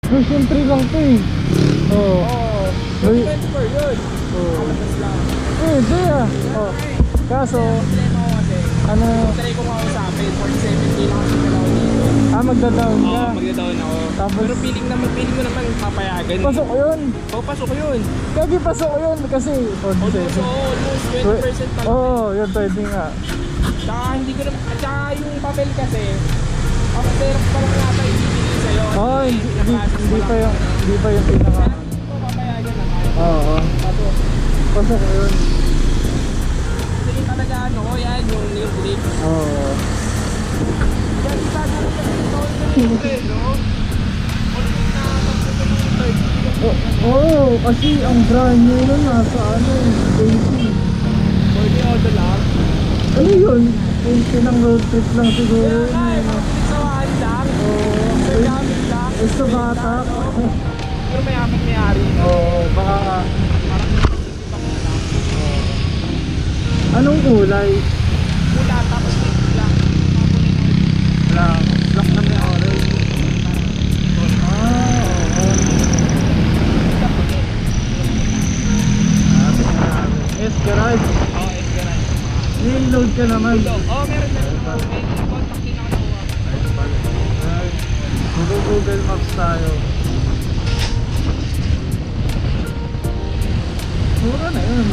Siyempre lang to eh. Oo. May... 24 yun. Oo. Kalatas lang. Pwede ah. Oo. Kaso, Problema ko kasi, ano... try ko kausapin, 47K lang kasi dalaw dito. Magda-down Oo, ka. magda-down ako. Tapos- Pero feeling ko naman papayagan. Pasok ko yun. Oo, pasok ko yun. Kagi pasok ko yun kasi... Almost 20% pa lang. Oo, yun pwede nga. Tsaka hindi ko naman, tsaka yung papel kasi, papaterap pa lang nata ibibigay sa'yo. Oo, hindi pa yung pinaka... Hindi ko papayagan naman. Oo. Tapos, Pasok ko yun. kasi yung talaga ano ko, yan, yung break. Oo. Yan, isa na rin kasi ito yung no? Ano yung nakakapos ko ng third? Oo, kasi ang brand new nun nasa ano, 80. Pwede auto lang. Ano yun? 80 ng road trip lang siguro. Kaya nga, pagkakasawaan lang. Sa gamit lang. Basta bata. Pero may-ari. Oo, baka nga. Parang isipang na lang. Anong kulay? Mula tapos may black. Black. Black na may orange. S-Garage. Oo, S-Garage. Nil-load ka naman. Oo, meron. May contact din ako nakuha. Google Maps tayo. Mura na yun.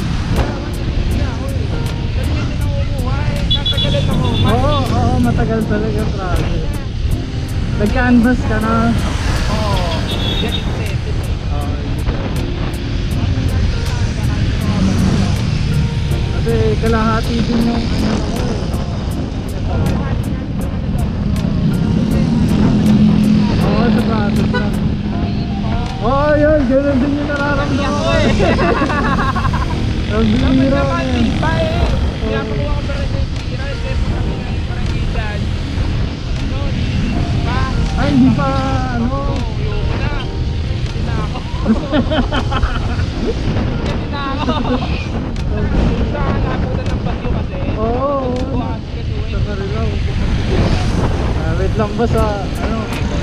Oo, matagal talaga travel. Nag-canvas ka na. Oo. Yan yung setting. Kasi kalahati din yung sa process lang. Oo, yun, gano'n din yung nararamdaman ko eh. Ang bihira na yan. Kaya pakuha ko barangay tira, kaya po kami na yung barangay dyan. No, pa. Ay, hindi pa, ano. Ayoko na. Hindi na ako. Hindi na ako. Sa napunan ng bagyo kasi. Oo. Bukas kasi Sa Karilaw. Wait lang ba sa, ano,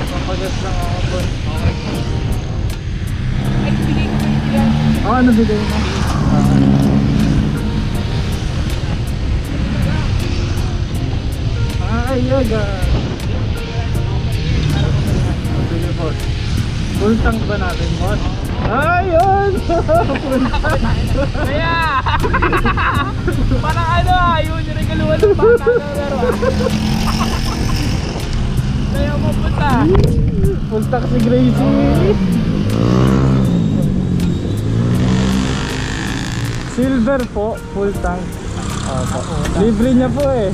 papagas lang ako po. ay, bigay ko yung yan. Oo, ano bigay mo? Ay, yaga. Sige, boss. Full tank ba natin, boss? Ayun! Full tank! Kaya! Parang ano yun yung regaluhan ng bata na laro Kaya mo punta. Full tank si Gracie. Silver po, full tank. Libre niya po eh.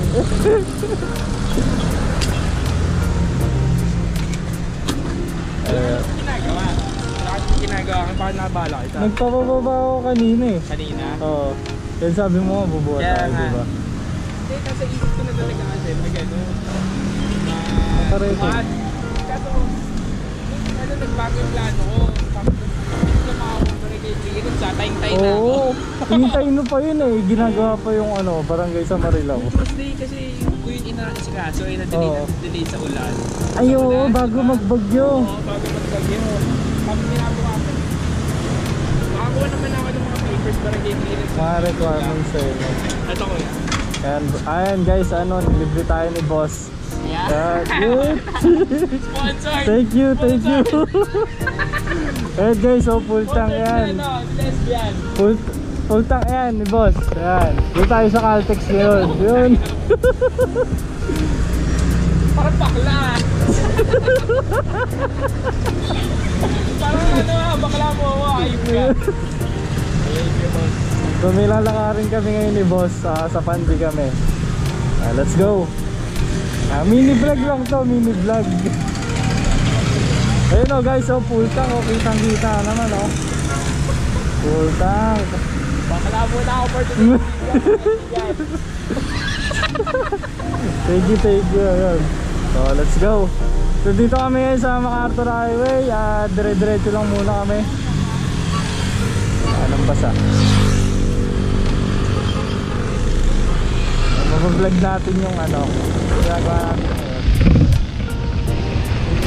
Ginagawa. Ginagawa kang parang nabala kita. Nagpapababa ako kanina eh. Kanina? Oo. Yan sabi mo bubuhat Kaya tayo, nga. diba? Hindi, kasi isip ko na talaga kasi pag ano. Nakareto. Kaso, ano, nagbago yung plano ko. Tapos, hindi ko makakabalik kay Tigil. Sa time-time na ako. Oo. Hintayin mo pa yun eh. Ginagawa pa yung ano, barangay sa Marilao. Tuesday kasi ko yung inaasikaso ay na-delay sa ulan. Ay oo, bago magbagyo. Oo, bago magbagyo. Kami pinabukasan. Makakuha naman ako ng mga papers para kay clearance. Mga requirements eh. Ito ko yan. Ayan guys, ano, libre tayo ni boss. Yeah. Good. Sponsor! Thank you. Ayan guys, so full tank yan. Lesbian. Full tank yan ni boss. Ayan. Doon tayo sa Caltex ngayon. Yun. Parang bakla. Parang ano, bakla mo ako. Ayun ka. So may lalakarin kami ngayon ni boss. Sa Pandi kami. Let's go. Mini vlog lang to, mini vlog. Ayun o guys, full tank. Kitang kita naman o. Full tank. Bakla muna ako for today. Thank you. Ayun. So let's go. So dito kami ngayon sa MacArthur Highway. Dire-diretso lang muna kami. Anong basa? Mag-vlog natin yung ano ginagawa natin ngayon.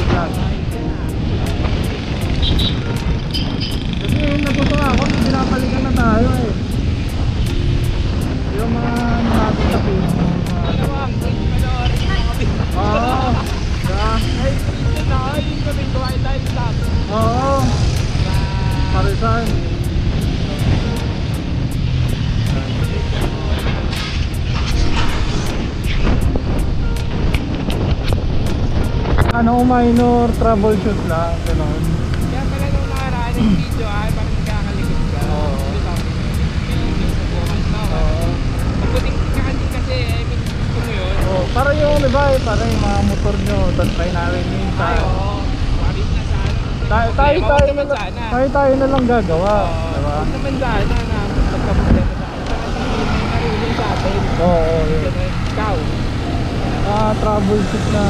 Vlog. Saan? Ano, minor troubleshoot lang, gano'n. Kaya pala nung nakaraan yung video ay parang nagkakalikot ka. Oo. Sabi sabi ko, yung sa bukas na. Oo. Mabuting kakanin kasi, I mean, gusto mo yun. Oh, para yung, di ba, para yung mga motor nyo, tapos try namin yun sa... Ay, oo. Paris na sana. Tayo na lang gagawa, di ba? Huwag naman sana na magka-problema sa akin. Para may marunong sa atin. Oo, yun. Ganun. Ikaw. Troubleshoot na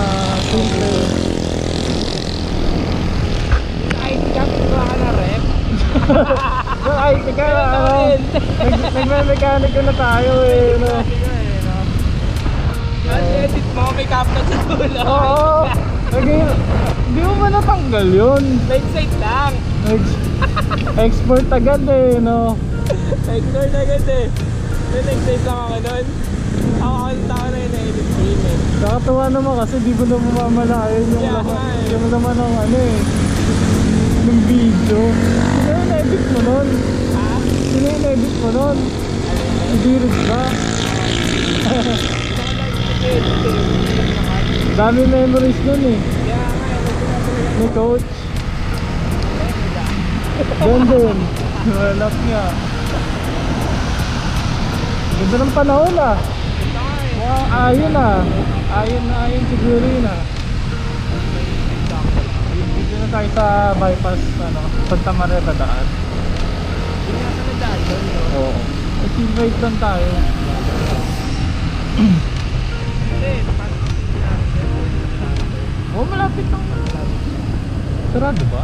simple. Ay, kapit ko ka na rep. Ay, teka, nagme-mechanic na tayo eh, no? Edit mo, may captain sa dulo. Oo, di mo ba natanggal yun? Right side lang. Export agad eh, no? Export agad eh. Next side lang ako nun. Ako ang tao na yun na edit game eh. Nakatawa naman kasi di mo na mamamalayan yung Yeah, laman. nga eh. Yung naman ng ano eh, ng video. Sino yung edit mo nun? Ha? Sino yung edit mo nun? Hindi rin ba? Dami memories nun eh. Kaya nga, Ni coach. Doon din. Love niya. Ganda ng panahon ah. Mukhang ayon ah. Ayon siguro yun ah. Dito na tayo sa bypass ano, Santa Maria Bataan. Oo. Right lang tayo. Oh, malapit lang. Sarado ba?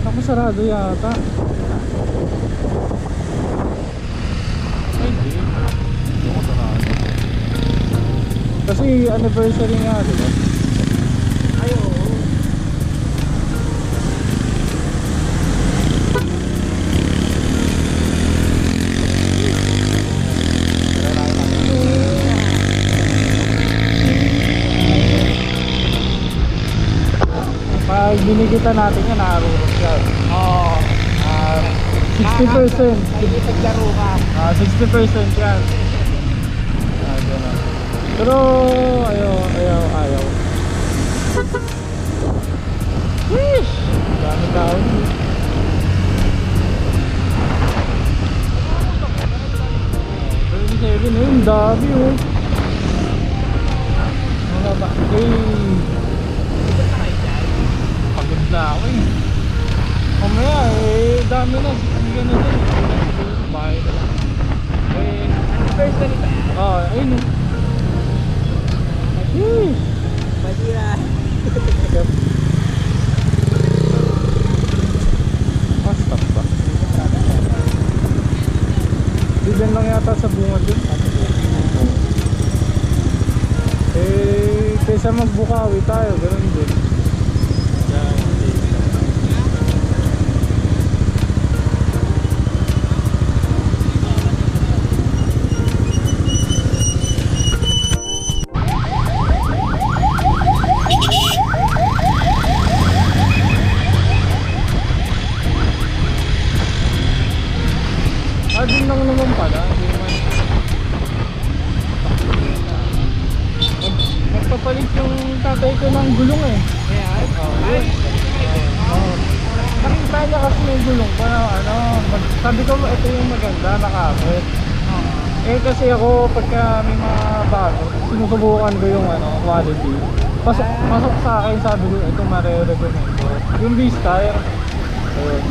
Ako sarado yata. Ay, hindi. Hindi ako sarado. Kasi anniversary nga, di ba? Ay, oo. Pag binigita natin yan, nakarurot yan. Oo. 60%. Nagipaglaro ka. 60% yan. Ganun. Pero ayaw. Wish! Dami tao. 37 eh, yung dami oh. Mga ba? Pagod na ako eh. Mamaya eh, dami na. Hindi ka na dyan. Bahay na lang. Anniversary ba? Ayun oh. Sheesh! Masira. Stop ba? Bigyan lang yata sa bunga dun. Kaysa magbukawi tayo, ganun din. Din lang naman pala. Magpapalit yung tatay ko ng gulong eh. Ayan. Ay, Nakita niya kasi yung gulong ko na sabi ko ito yung maganda, nakabit. Eh kasi ako pagka may mga bago, sinusubukan ko yung quality. Pasok sa akin, sabi ko ito mare-recommend ko. Yung V-Style. Ayun.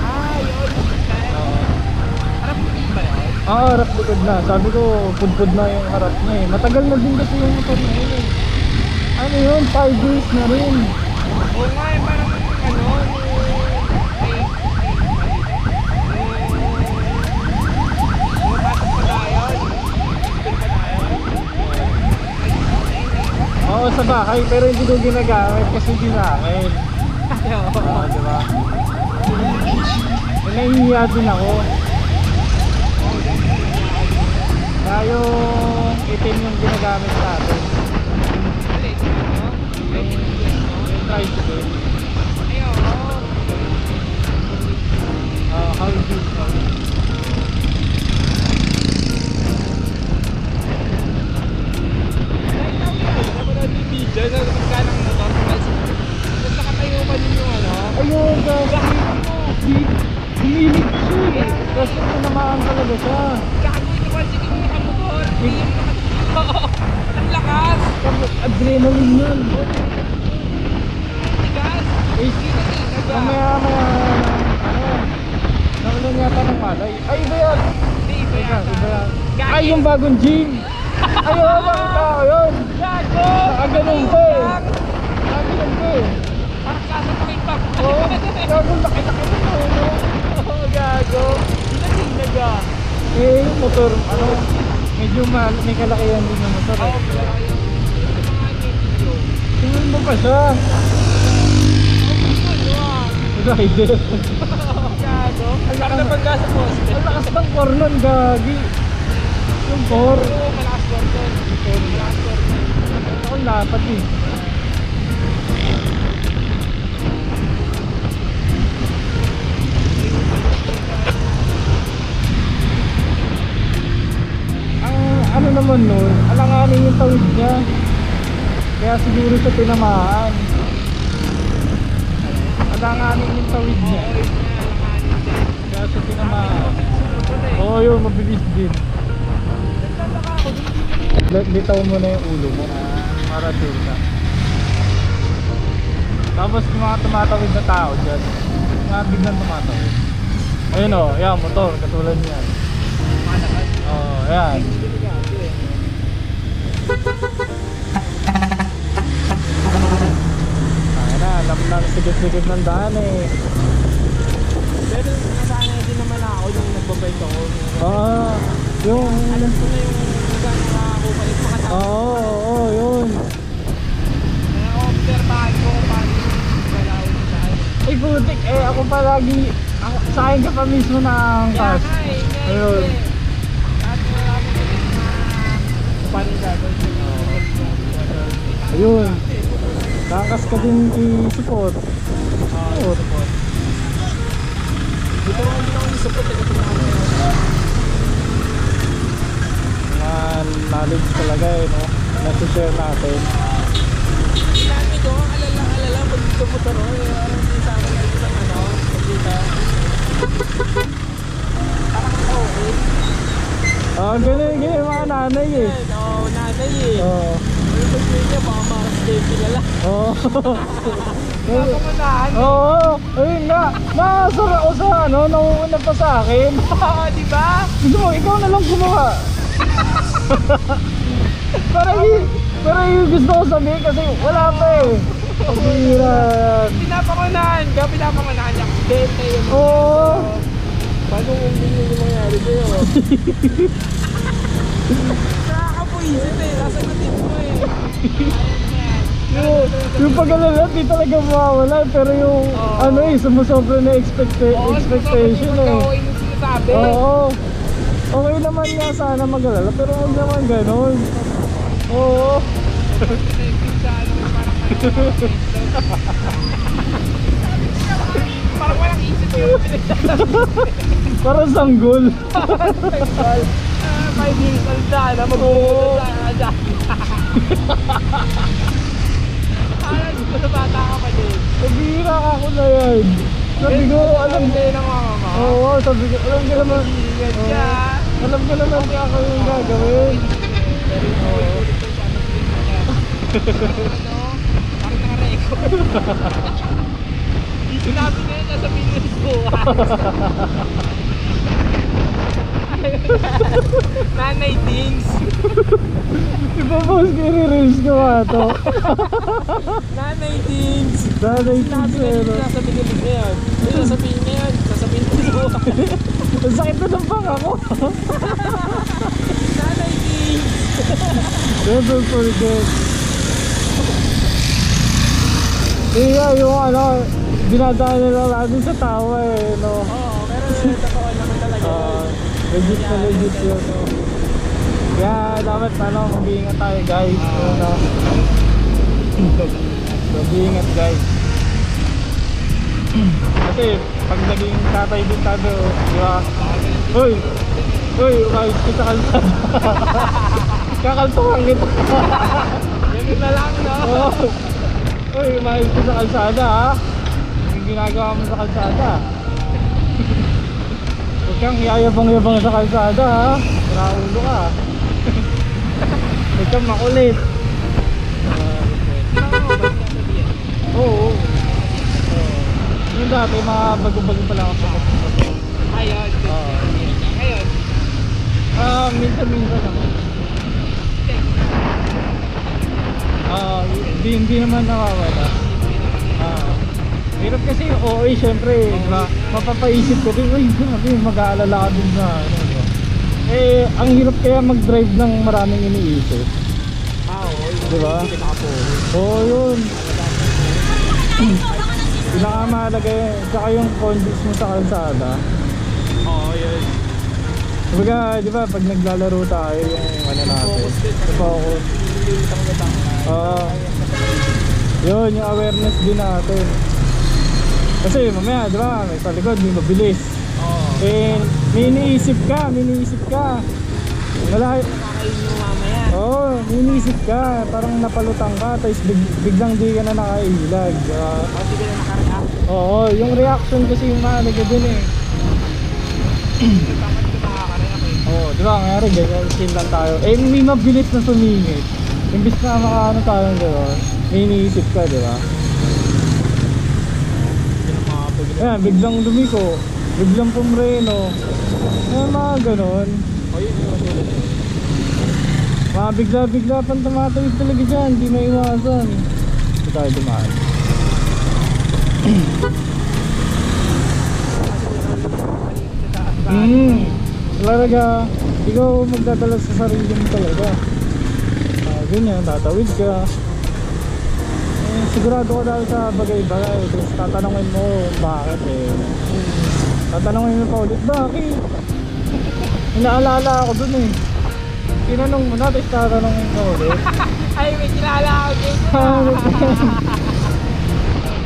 Harap likod na. Sabi ko, pudpud na yung harap niya eh. Matagal na din kasi yung motor na yun eh. Ano yun? 5 years na rin. oo nga eh, parang pumapasok pa tayo. Oo, sa bahay. Pero hindi ko ginagamit kasi hindi sa akin. Diba? Nahihiya din ako. Kaya yung itim yung ginagamit natin. Yung tricycle. Ayun, kasi humilig siya eh. Kasi tinamaan talaga siya. Gago, ito kasi yung nakamotor. Hindi yung Oo. Ang lakas. Adrenaline yun. Tigas. Eh, mamaya, nakulan yata ng malay. Ay, iba yan. Hindi, iba Iba yan. Gagi. Ay, yung bagong gym. Ayun, nakita ko yun. Gago. Nakaganon pa eh. Nakaganon pa eh. Parang sasakay pa. Oo, gago, laki-laki na to, no? Oo, gago. Hinag ah. Eh, yung motor, medyo may kalakihan din yung motor Oo, eh. pero yung mga video. Tingnan mo pa siya. Rider. Gago. Ang lakas na pagka sa poste. Ang lakas ng core nun, gagi. Yung core. Oo, malakas Gordon. Malakas Gordon. Ang lapad eh. Ang ano naman nun, alanganin yung tawid niya. Kaya siguro siya tinamaan. Alanganin yung tawid niya. Kaya siya tinamaan. Oo, yun, mabilis din. Bitaw mo na yung ulo mo para sure ka. Tapos yung mga tumatawid na tao dyan, mga biglang tumatawid. Ayun o, yan, motor, katulad niyan. Oo, yan. Ayun na, alam na sigit-sigit ng daan eh. Pero nasanay din naman ako nung nagbabike ako. Oo, yung... Alam ko na yung gano'n nakakuha yung mga tao. Oo, yun. Naka-obserbahan ko kung paano yung galawin ko sa akin. Ay putik, ako palagi, sa akin ka pa mismo ng Kaya cars. nga eh, Ayun. At wala ko na rin na paano yung gagawin ko. Ayun. Kakas ka din i-support. Support. Dito ako hindi ako support eh. Mga knowledge talaga eh, no? Nasi-share natin. Lagi ko, alala pag dito mo taro, parang hindi sa akin lang isang pagkita. Parang okay. Ganun yung mga nanay eh. Oo, nanay eh. Oo. Pero pag niya, baka makastate kilala. Oo. Kapamunahan. Oo. Ayun nga. Nakasar ako sa nauuna pa sa akin. Oo, di ba? Gusto mo, ikaw na lang gumawa. Parang yung gusto ko sabihin kasi wala pa eh. Pagkira yan. Pinapangunahan ka, pinapangunahan niya. Dente yun. Oo. Paano kung hindi yung mangyari sa'yo? Nakakapuisit eh, nasa natin mo eh. Yung pag-alala, di talaga mawawala. Pero yung sumusobra na expectation eh. Oo, yung sinasabi. Oo. Okay naman nga sana mag-alala, pero huwag naman ganun. Oo. Parang walang isip yung pinagsasabi. Parang sanggol. May diesel sana, mag-uulog sana dyan. Parang gusto sa bata ka pa din. Pabira ako na yan. Sabi ko, alam Hindi ng mama. Oo, sabi ko, alam ko naman. Ingat siya. Alam ko naman kaya ako yung gagawin. Parang naka-record. Yung sinabi niya nasa Pilipinas ko. Nanay Dings. Ipapost ko, i-reels ko nga to. Nanay Dings. Nanay Sinabi niya Tinsero. dito nasa Pilipinas ngayon. Sasabihin niya yan. Sasabihin niya ko. Ang sakit na ng bang ako. Nanay Dings. Never forget. Iya, yung dinadaan nila natin sa tawa eh, no? Oo, pero totoo naman talaga. Legit na legit yun, no? Kaya dapat mag-iingat tayo guys, no? Mag-iingat guys. Kasi pag naging tatay din tayo, di ba? Uy, umayos ko sa kalsada. Kakaltuhan kita. Ganun na lang, no? Uy, umayos ko sa kalsada, ha? ginagawa mo sa kalsada. Huwag kang yayabang-yabang sa kalsada ha. Raulo ka. Huwag kang makulit. Oo. Yung dati mga bago-bago pa lang ako sa kapatid. Ayun. Ngayon. Minsan-minsan naman. Hindi naman nakawala. Hirap kasi yung OA syempre, diba? Mapapaisip ko din, uy, grabe, mag-aalala ka din na ano, diba? Eh, ang hirap kaya mag-drive ng maraming iniisip. Oo. Diba? Oo, yun. Pinakamahalaga yun. Tsaka yung condition mo sa kalsada. Oo, yun. Diba, diba, pag naglalaro tayo yung ano natin, focus. Yun, yung awareness din natin. Kasi mamaya, diba, may sa likod, may mabilis. Eh, may iniisip ka. Wala. Nakakain yung mamaya. May iniisip ka. Parang napalutang ka, tapos biglang di ka na nakailag. O, sige na nakareact. Oo, yung reaction kasi yung mahalaga din eh. Bakit ka makakareact eh? Oo, di ba? Ngayon, ganyan, chill lang tayo. Eh, may mabilis na sumingit. Imbis na makaano tayo gano'n, may iniisip ka, di ba? Ayan, biglang lumiko, biglang pumreno. Ayan, mga gano'n. O, yun yung masulit. Mga bigla-bigla pang tumatawid talaga dyan, di may iwasan. Hindi tayo dumaan. Talaga, ikaw magdadala sa sarili mo talaga. Ganyan, tatawid ka. Eh, sigurado ko dahil sa bagay-bagay. Tapos tatanungin mo kung bakit eh. Tatanungin mo pa ulit, bakit? Inaalala ako dun eh. Tinanong mo na, tapos tatanungin mo ulit. Ay, may kinala ako din.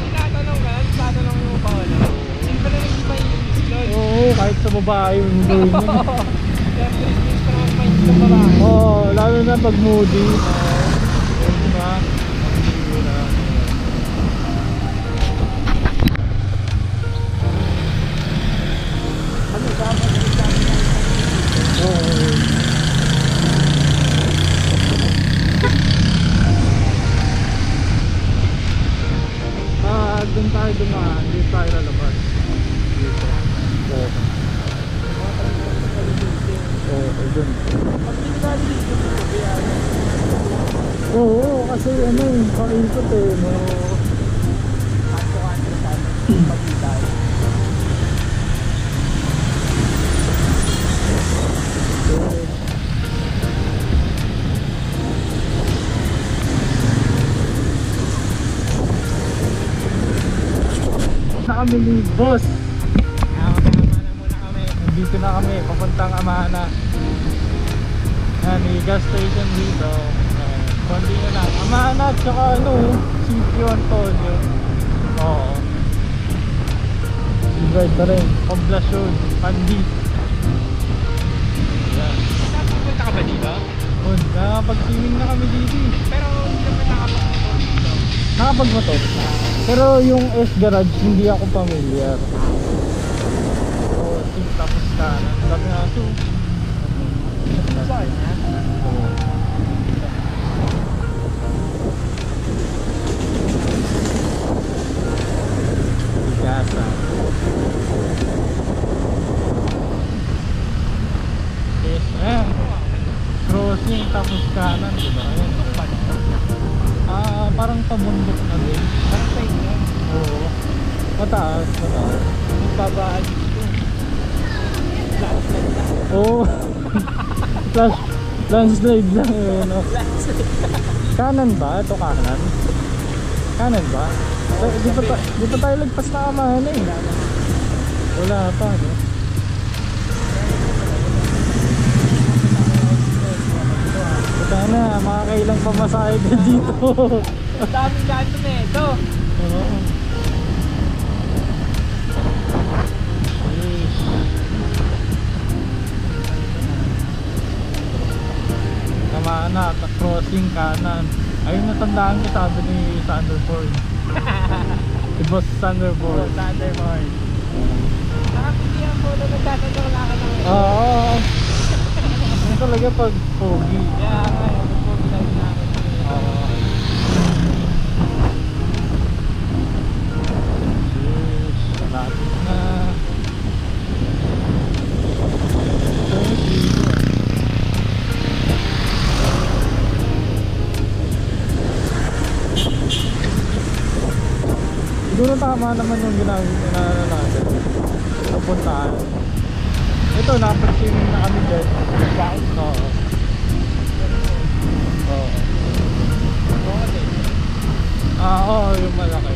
Tinatanong ka lang, tatanong mo pa ulit. Siyempre na nag-iba yung doon. Oo, kahit sa babae yung gawin mo. Siyempre, gusto naman pa yung babae. Oo, lalo na pag moody. Diba? Ano dapat yung dami ng Oo. Doon tayo dumaan, dito tayo lalabas. Dito. Oo. Oo, doon. pag pinagali dito sa babayan. Oo, kasi ano yung paikot eh. No? Kanto-kanto sa pagkitay. Na kami ni boss. Magkakama na muna kami. Nandito na kami, papuntang Amana. May gas station dito. Kundi na lang. Amana at saka ano, Sitio Antonio. Oo. Ride pa rin. Poblasyon, Pandit. Yan. Napupunta ka ba dito? Nakapag-swimming na kami dito. Pero hindi naman nakapag-motor dito. Nakapag-motor. Pero yung S-Garage, hindi ako familiar. Oo, tapos kanan. Dami nga ito. Saan yan? Gasa. Yes, crossing tapos kanan, di ba? Ayan. Parang pabundok na din. Parang sa inyo. Oo. Mataas. Yung babaan dito. Landslide lang. Oo. Landslide lang yun. No? Kanan ba? Ito kanan? Kanan ba? Di pa tayo lagpas na Amana eh. Wala pa, no? Sana, makakailang pamasahe ka dito. Ang daming ganto na ito. Oo. Amana, crossing kanan. Ayun, natandaan ko, sabi ni Sanderford. Si Boss Thunderbolt. Thunderbolt. Nakapilihan mo na nagtatanong lang ka ng Oo. Ano talaga pag pogi? kaya nga, yung pogi lang namin. Oo. Yes, malapit na. Siguro tama naman yung ginagawa natin. Pupuntahan. Ito, napag-swimming na kami dyan. Guys, Oo. Oo. Oo, yung malaki.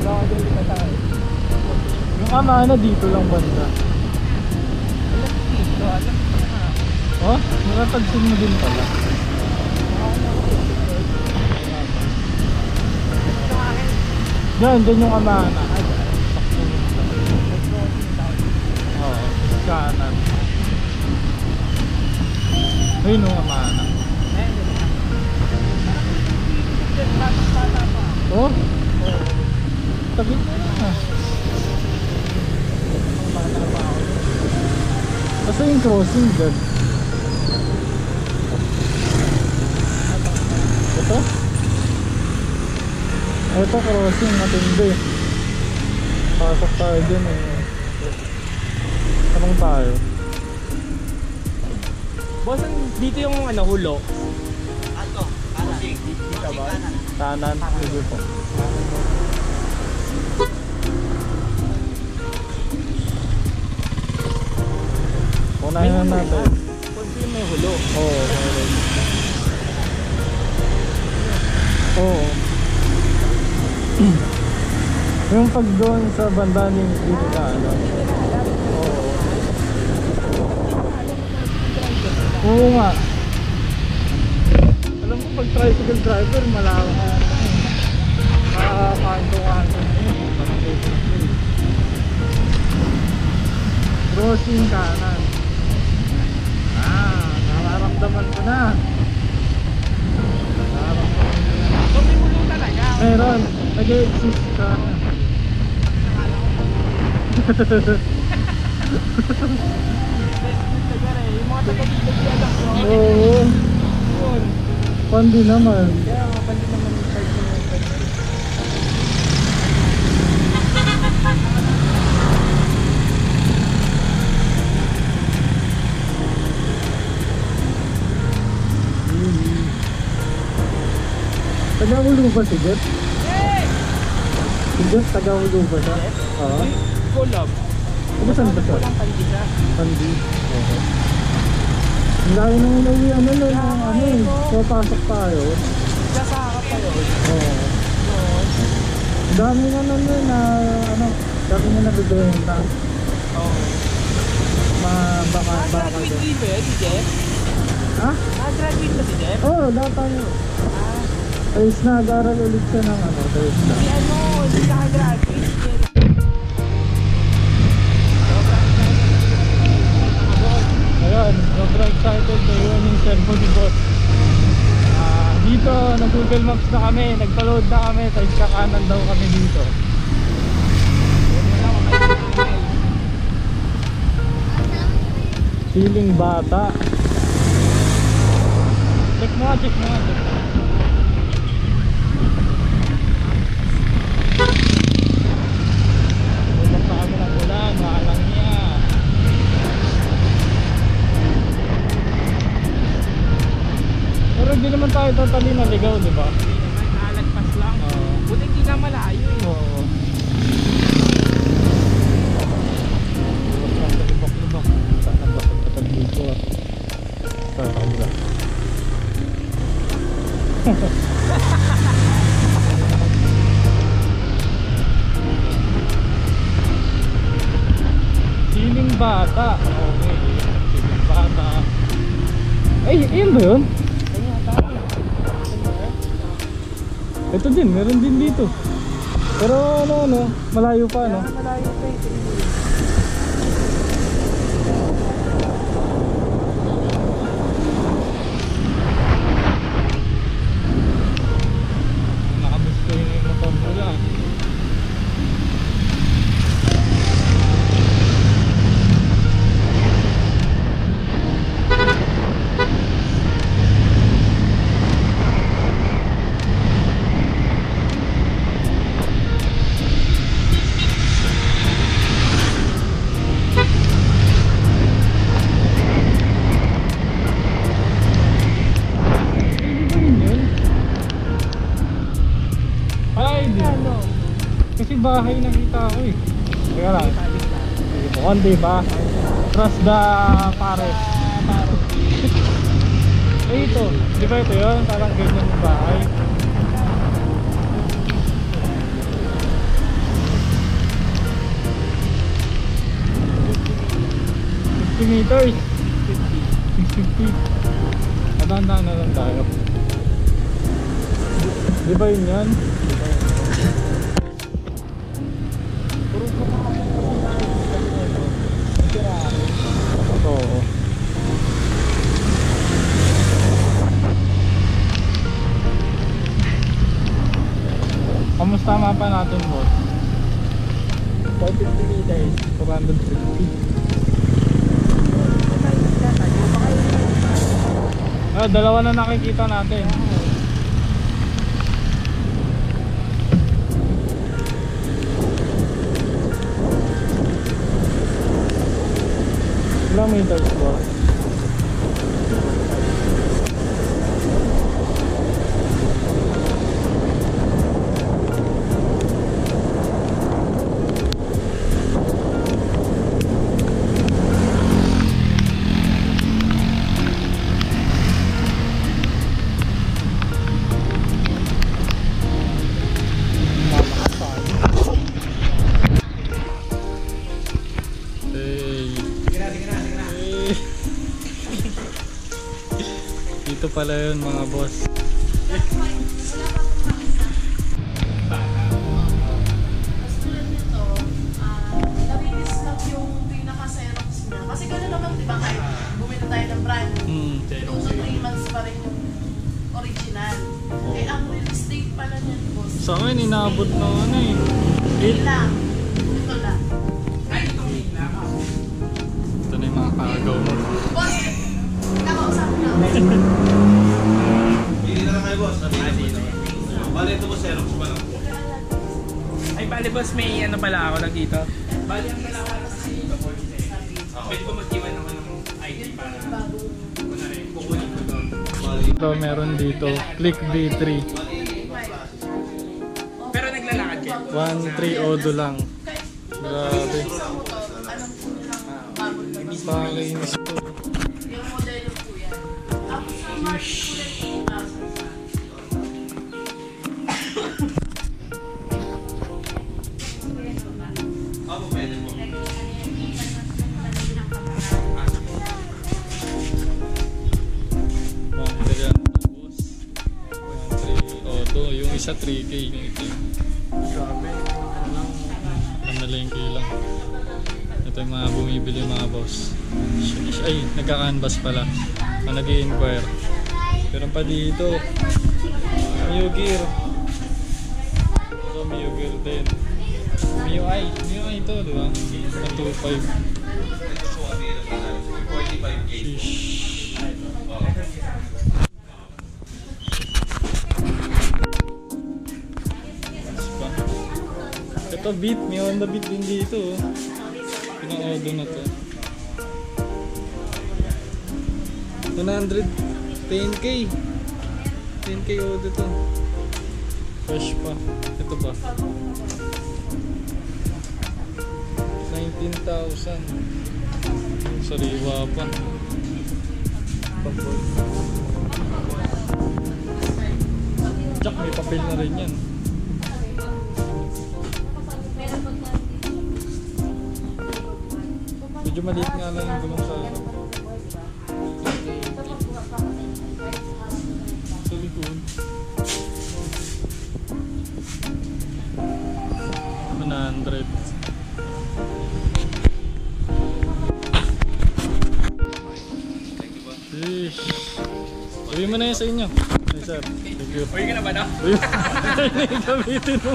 wala ka din sa tayo. Yung Amana dito lang banda. Alam dito, alam ko na. Oh, nakapansin mo din pala. Diyan yung Amana. Oo, kanan. Ayun yung Amana. Oh? Tabi na na. Kasi yung crossing dyan. Ito? Ito crossing matindi. Pasok tayo dyan eh. Anong tayo? Boss, dito yung ano, hulo. Kanan. Sige po. Unahin na natin. Kung may hulo. Oo, meron. Oo. Yung pag doon sa banda ni dito na ano. Oo. Oo nga. Alam mo pag tricycle driver malawak. Kanto-kanto. Crossing kanan. Nararamdaman ko na. Nararamdaman ko na. Kung may hulo talaga. Meron, nag-exist ka. Yung mga taga dito alam ko. Oo, Yun. pandi naman. Kaya nga, pandi naman yung side mo. Taga-ulo ba si Jet? Hey! Si Jet, taga-ulo ba siya? Oo. Kulab. Ano saan ba siya? Walang pandi ka. Pandi. Oo. Ang dami nang unawi ano eh. Papasok tayo. Sasaka pa yun. Oo. Ang dami na naman na ano, dami na nabibenta. Oo. Baka Graduate din. din ba yun, si Jeff? Ha? Graduate ba si Jeff? Oo, dapat tayo. Ayos na, nag-aaral ulit siya ng ano, ayos na. Si ano, hindi nakagraduate. Ayun, sobrang excited na yun yung cellphone ni Boss. Dito, nag-Google Maps na kami, nagpa-load na kami, tapos kakanan daw kami dito. Feeling bata. Check mo nga, check mo nga. Bumag na kami ng ulan, maalang niya. Pero hindi naman tayo totally naligaw, di ba? Hindi naman, nalagpas lang. Oo. Buti hindi na malayo eh. Oo. Lubak-lubak. Saan ba pagkatag dito ah? Saan ba? Siling bata. Okay. Siling bata. Ay, yun ba yun? Ito din, meron din dito. Pero ano, malayo pa no? Malayo pa eh. Nakabus ko yung motor ko lang. bahay nakita ko eh. Teka lang. Mukhang diba? Trust the Pares. Eh ito, di ba ito yun? Parang ganyan yung bahay. Meters 650. Matandaan na lang tayo. Di ba yun yan? Oo. Kamusta mapa natin, boss? 450 meters. 450. Ah, dalawa na nakikita natin. Ilang meters po? Dito pala yun mga boss. Kasi gano'n naman, di ba, kahit bumili tayo ng brand, 2 to 3 months pa rin yung original. Eh, ang release date pala niyan, boss. Sa akin inaabot na ano eh. Ito lang. Ito lang. Ito na yung mga kagaw mo. Boss, nakausap na. Hindi na lang kayo, boss. Bale, ito po, Xerox pa lang po. Ay, bali boss, may ano pala ako lang dito. Bali, ang kailangan kasi dito, pwede ko mag-iwan naman ng ID para kukunin ko doon. Ito meron dito. Click V3. Pero naglalakad kayo. 130 Odo lang. Grabe. Alam ko nilang bago na mas Pakinis po. yung modelo po yan. Tapos sa March ulit 2,000 pa. Opo, pwede po. Yung isa 3K, yung ito. Grabe. Nalengke lang. Ito yung mga bumibili mga boss. Ay, nagka-canvas pala. Ang nag-i-inquire. Pero pa dito. Mio Gear. Ito Mio Gear din. Mio Eye ito, di ba? 125. Ito po, available na. 45K. Sheesh. Ito beat, may Honda Beat din dito. Pina-auto na to. 110K. 10K auto to. Fresh pa. Ito ba? 19,000. Sariwa pa. Papel. Jack, may papel na rin yan. Medyo maliit nga lang yung gulong sa harap. Sa likod. 100. Sheesh. Sabi mo na yan sa inyo. Ay sir, thank you. Uy ka na ba na? Uy, gamitin mo.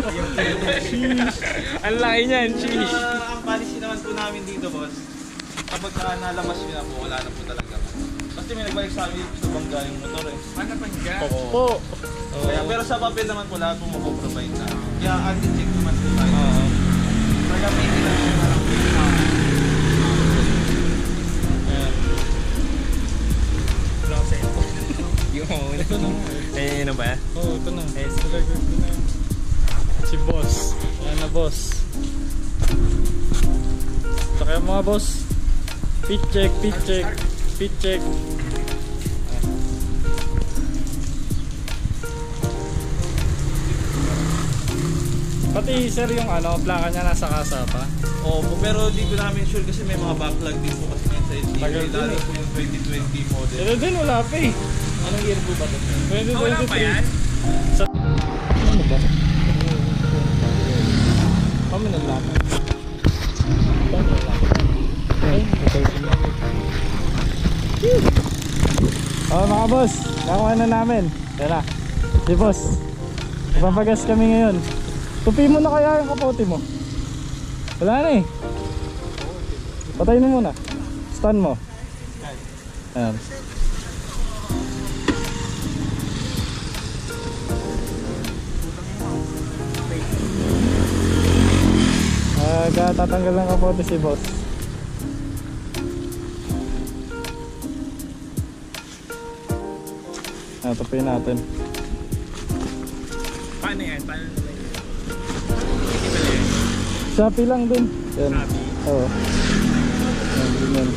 Sheesh. Ang laki niyan, cheese. Ang policy naman po namin dito, boss. Kapag nalamas nyo na po, wala na po talaga. Kasi may nagbalik sa amin sa bangga yung motor eh. Ano pa nga? Po. Kaya, pero sa papel naman po lahat po mapoprovide na. Kaya anti-check naman po tayo. Kaya may ilan na lang po. Ayan. Yung Ito na. eh, ano ba? Oo, ito na. Yes. Nilagay ko na yan. Si boss. Ayan na boss. mga boss. Fit check, fit check, fit check. Pati sir yung ano, plaka niya nasa kasa pa. Opo, pero di ko namin sure kasi may mga backlog din po kasi ngayon sa SDA. Tagal din Lalo eh. po yung 2020 model. Ito din, wala pa eh. Anong year po ba ito? 2023. Wala pa yan? Ano ba? Kami naglaman. Oh mga boss, nakuha na namin. Yan na. Si boss, ipapagas kami ngayon. Tupi mo na kaya yung kapote mo. Wala na eh. Patay na muna. Stand mo. Ayan. Tatanggal ng kapote si boss. Tupiin natin. Paano yan? Paano naman yan? Hindi ba yan? Shopee lang din. Yan. Shopee? Oo. Yan, ganyan.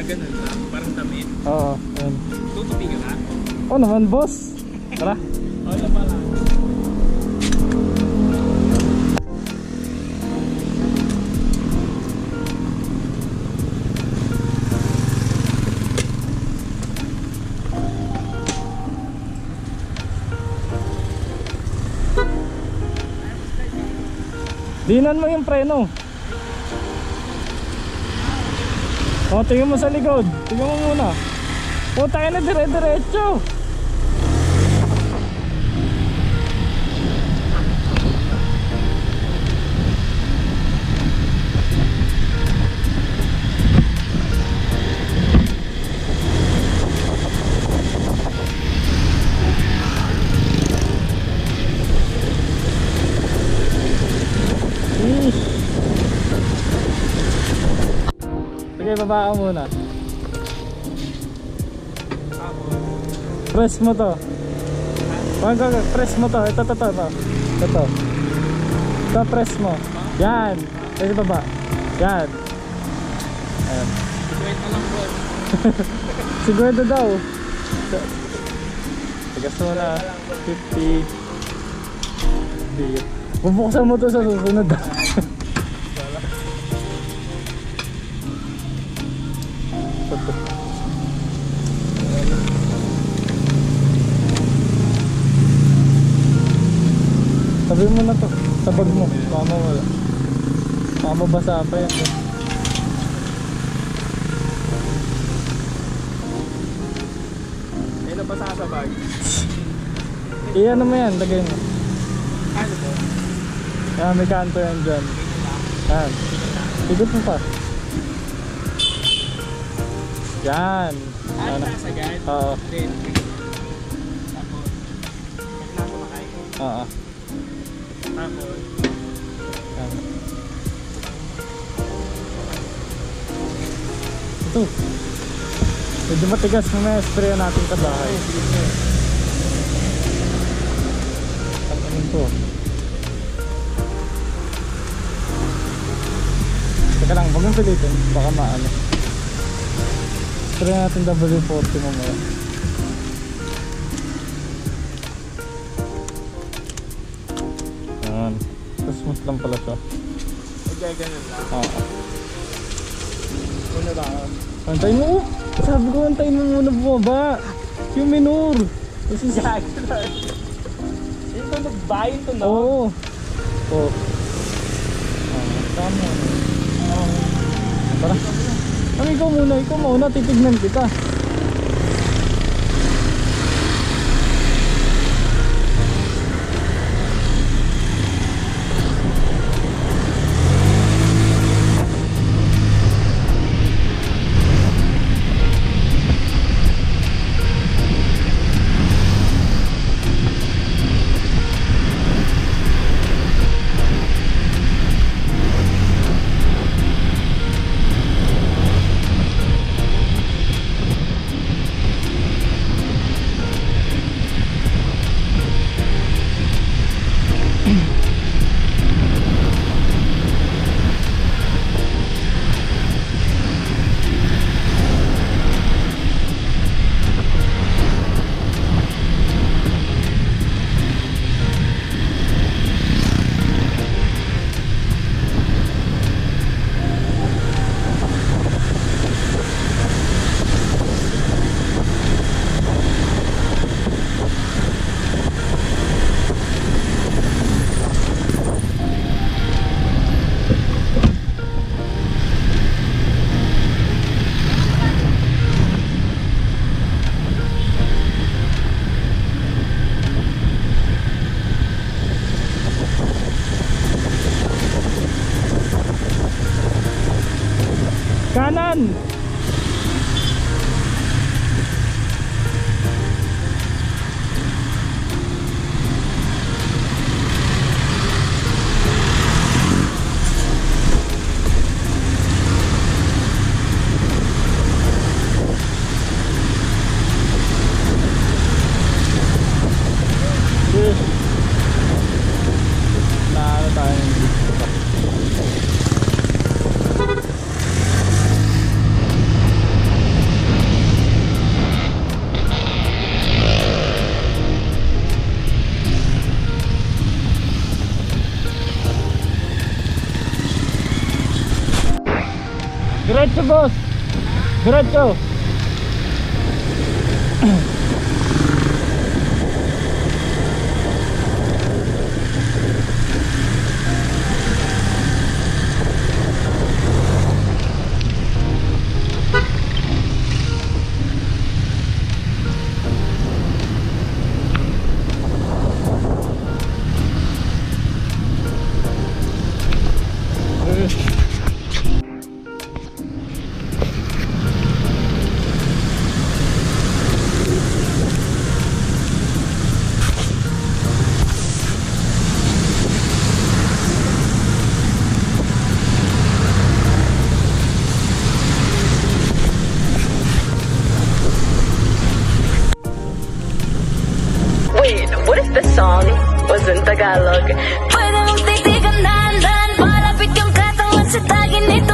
Ganun lang. Parang damit. Oo, yan. Tutupi ka na? Oo naman boss. Tara. Wala pala. Dinan mo yung preno. O, tingnan mo sa likod. Tingnan mo muna. Puta ka na, dire-diretso. Sige, baba ka muna. Press mo to. Press mo to. Ito. Ito, press mo. Yan. Sige, baba. Yan. Ayan. Wait na lang po. Sigurado daw. Tigas mo na. 50. Bubuksan mo to sa susunod. Sabi mo na to, sa bag mo, baka wala. Baka mabasa pa yan. May nabasa sa bag. Iyan mo yan, lagay mo. Ano po? Yan, may kanto yan dyan. Yan. Higot mo pa. Yan. Ano Yan. nasagad? Oo. Then, tapos, kailangan kumakain. Oo. Tapos, Yan. Ito. Medyo matigas na may spray natin sa bahay. Ano ito? Teka lang, huwag mong pilitin. Baka maano. Spray natin W40 mamaya. Yan. So smooth lang pala siya. magaganon lang. Oo. Una ba ako? Antayin mo! Oh! Sabi ko antayin mo muna bumaba! Yung minor! Kasi sa Ito nagbayin to, no? oo! Oo. Tama. Tara. Ikaw muna, titignan kita. yan. Naano tayo ng dito. Diretso boss. Diretso. Wait, what if the song was in Tagalog? Pwede mong titigan dahan-dahan, palapit kang katawan sa tagin nito.